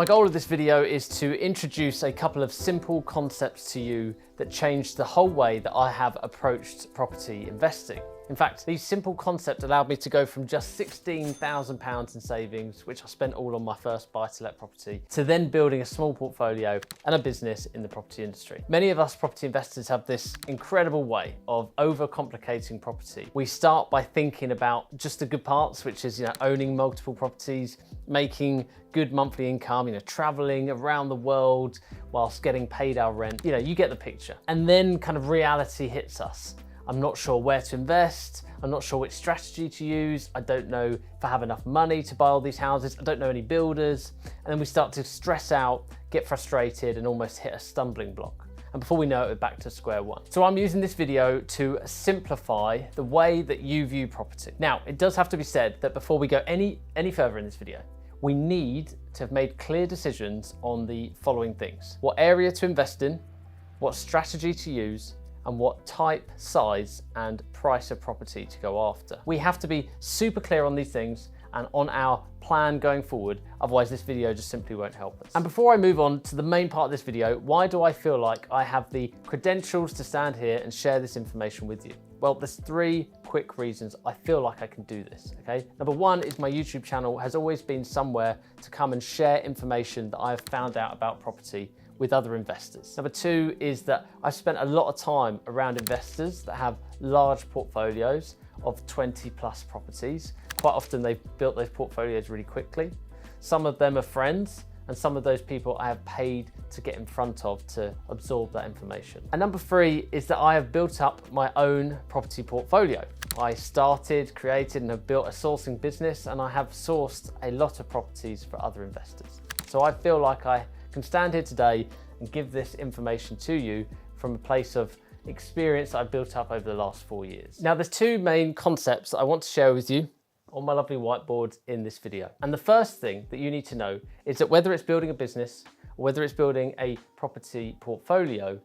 My goal of this video is to introduce a couple of simple concepts to you that changed the whole way that I have approached property investing. In fact, these simple concepts allowed me to go from just £16,000 in savings, which I spent all on my first buy-to-let property, to then building a small portfolio and a business in the property industry. Many of us property investors have this incredible way of overcomplicating property. We start by thinking about just the good parts, which is, owning multiple properties, making good monthly income, traveling around the world whilst getting paid our rent. You get the picture. And then kind of reality hits us. I'm not sure where to invest. I'm not sure which strategy to use. I don't know if I have enough money to buy all these houses. I don't know any builders. And then we start to stress out, get frustrated, and almost hit a stumbling block. And before we know it, we're back to square one. So I'm using this video to simplify the way that you view property. Now, it does have to be said that before we go any further in this video, we need to have made clear decisions on the following things: what area to invest in, what strategy to use, and what type, size, and price of property to go after. We have to be super clear on these things and on our plan going forward, otherwise this video just simply won't help us. And before I move on to the main part of this video, why do I feel like I have the credentials to stand here and share this information with you? Well, there's three quick reasons I feel like I can do this, okay? Number one is my YouTube channel has always been somewhere to come and share information that I've found out about property with other investors. Number two is that I've spent a lot of time around investors that have large portfolios of 20 plus properties. Quite often they've built those portfolios really quickly. Some of them are friends, and some of those people I have paid to get in front of to absorb that information. And number three is that I have built up my own property portfolio. I started, created, and have built a sourcing business, and I have sourced a lot of properties for other investors. So I feel like I can stand here today and give this information to you from a place of experience that I've built up over the last 4 years. Now, there's two main concepts that I want to share with you on my lovely whiteboard in this video. And the first thing that you need to know is that whether it's building a business or whether it's building a property portfolio,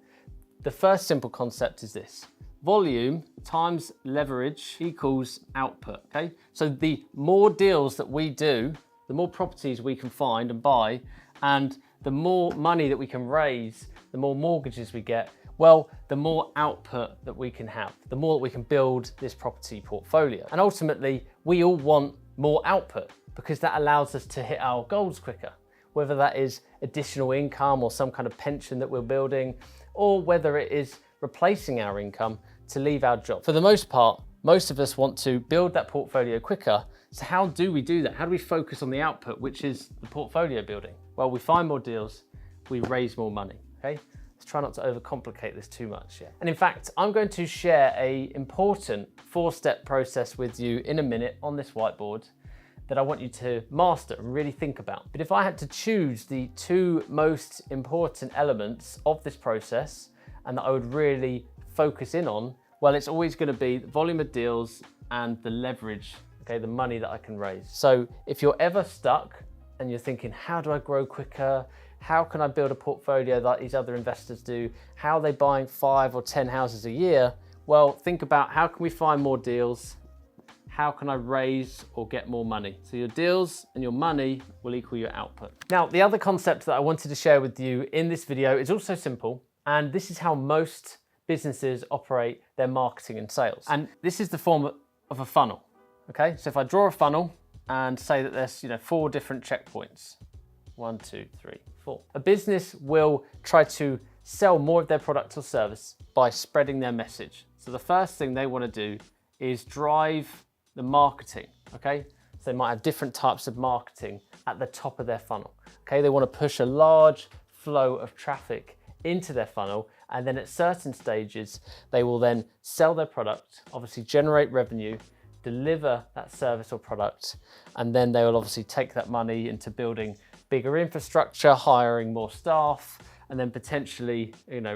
the first simple concept is this: volume times leverage equals output, okay? So the more deals that we do, the more properties we can find and buy, and the more money that we can raise, the more mortgages we get, well, the more output that we can have, the more that we can build this property portfolio. And ultimately, we all want more output because that allows us to hit our goals quicker, whether that is additional income or some kind of pension that we're building, or whether it is replacing our income to leave our job. For the most part, most of us want to build that portfolio quicker. So how do we do that? How do we focus on the output, which is the portfolio building? Well, we find more deals, we raise more money, okay? Let's try not to overcomplicate this too much yet. And in fact, I'm going to share an important 4-step process with you in a minute on this whiteboard that I want you to master and really think about. But if I had to choose the two most important elements of this process and that I would really focus in on, well, it's always going to be the volume of deals and the leverage, okay, the money that I can raise. So if you're ever stuck and you're thinking, how do I grow quicker? How can I build a portfolio like these other investors do? How are they buying 5 or 10 houses a year? Well, think about how can we find more deals? How can I raise or get more money? So your deals and your money will equal your output. Now, the other concept that I wanted to share with you in this video is also simple, and this is how most businesses operate their marketing and sales. And this is the form of a funnel, okay? So if I draw a funnel and say that there's 4 different checkpoints, 1, 2, 3, 4. A business will try to sell more of their product or service by spreading their message. So the first thing they want to do is drive the marketing, okay? So they might have different types of marketing at the top of their funnel, okay? They want to push a large flow of traffic into their funnel, and then at certain stages, they will then sell their product, obviously generate revenue, deliver that service or product, and then they will obviously take that money into building bigger infrastructure, hiring more staff, and then potentially,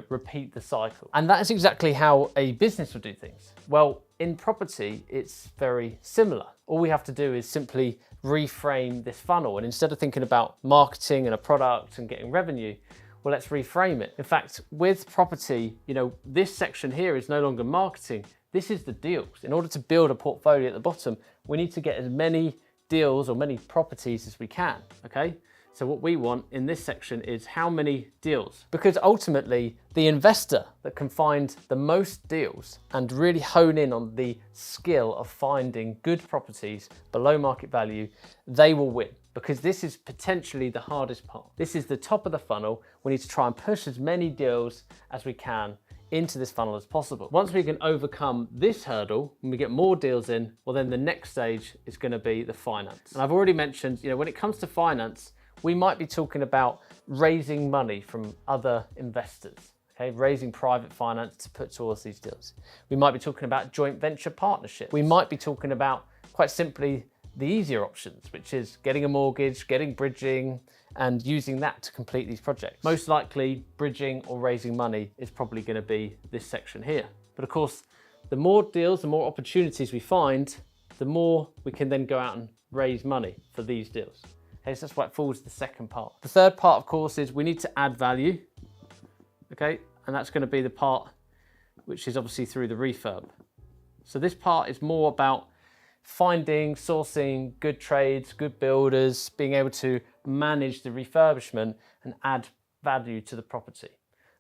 repeat the cycle. And that is exactly how a business would do things. Well, in property, it's very similar. All we have to do is simply reframe this funnel. And instead of thinking about marketing and a product and getting revenue, well, let's reframe it. In fact, with property, this section here is no longer marketing. This is the deals. In order to build a portfolio at the bottom, we need to get as many deals or many properties as we can, okay? So what we want in this section is how many deals, because ultimately the investor that can find the most deals and really hone in on the skill of finding good properties below market value, they will win, because this is potentially the hardest part. This is the top of the funnel. We need to try and push as many deals as we can into this funnel as possible. Once we can overcome this hurdle and we get more deals in, well, then the next stage is going to be the finance. And I've already mentioned, when it comes to finance, we might be talking about raising money from other investors, okay? Raising private finance to put towards these deals. We might be talking about joint venture partnerships. We might be talking about, quite simply, the easier options, which is getting a mortgage, getting bridging, and using that to complete these projects. Most likely, bridging or raising money is probably going to be this section here. But of course, the more deals, the more opportunities we find, the more we can then go out and raise money for these deals. Okay, so that's why it falls to the second part. The third part, of course, is we need to add value. Okay, and that's going to be the part which is obviously through the refurb. So this part is more about finding, sourcing good trades, good builders, being able to manage the refurbishment and add value to the property,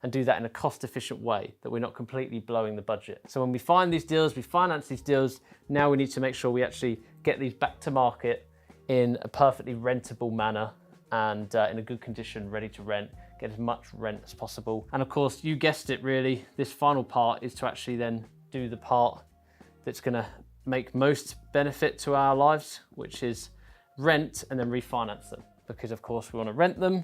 and do that in a cost-efficient way that we're not completely blowing the budget. So when we find these deals, we finance these deals, now we need to make sure we actually get these back to market in a perfectly rentable manner and in a good condition, ready to rent, get as much rent as possible. And of course, you guessed it really, this final part is to actually then do the part that's gonna make most benefit to our lives, which is rent and then refinance them. Because of course we wanna rent them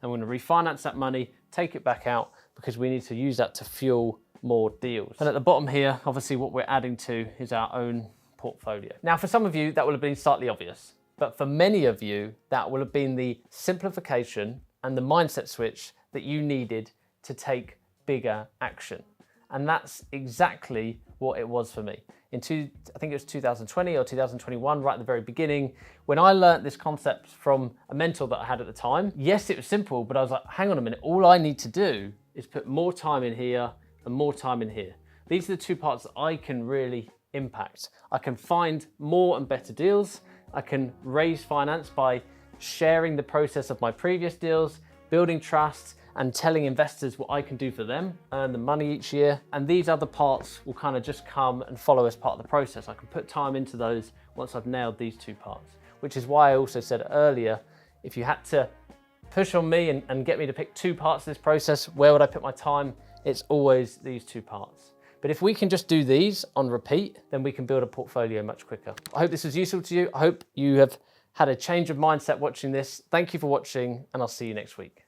and we wanna refinance that money, take it back out, because we need to use that to fuel more deals. And at the bottom here, obviously what we're adding to is our own portfolio. Now for some of you, that will have been slightly obvious. But for many of you, that will have been the simplification and the mindset switch that you needed to take bigger action. And that's exactly what it was for me. I think it was 2020 or 2021, right at the very beginning, when I learned this concept from a mentor that I had at the time. Yes, it was simple, but I was like, hang on a minute, all I need to do is put more time in here and more time in here. These are the two parts that I can really impact. I can find more and better deals. I can raise finance by sharing the process of my previous deals, building trust, and telling investors what I can do for them, earn the money each year. And these other parts will kind of just come and follow as part of the process. I can put time into those once I've nailed these two parts, which is why I also said earlier, if you had to push on me and get me to pick two parts of this process, where would I put my time? It's always these two parts. But if we can just do these on repeat, then we can build a portfolio much quicker. I hope this was useful to you. I hope you have had a change of mindset watching this. Thank you for watching, and I'll see you next week.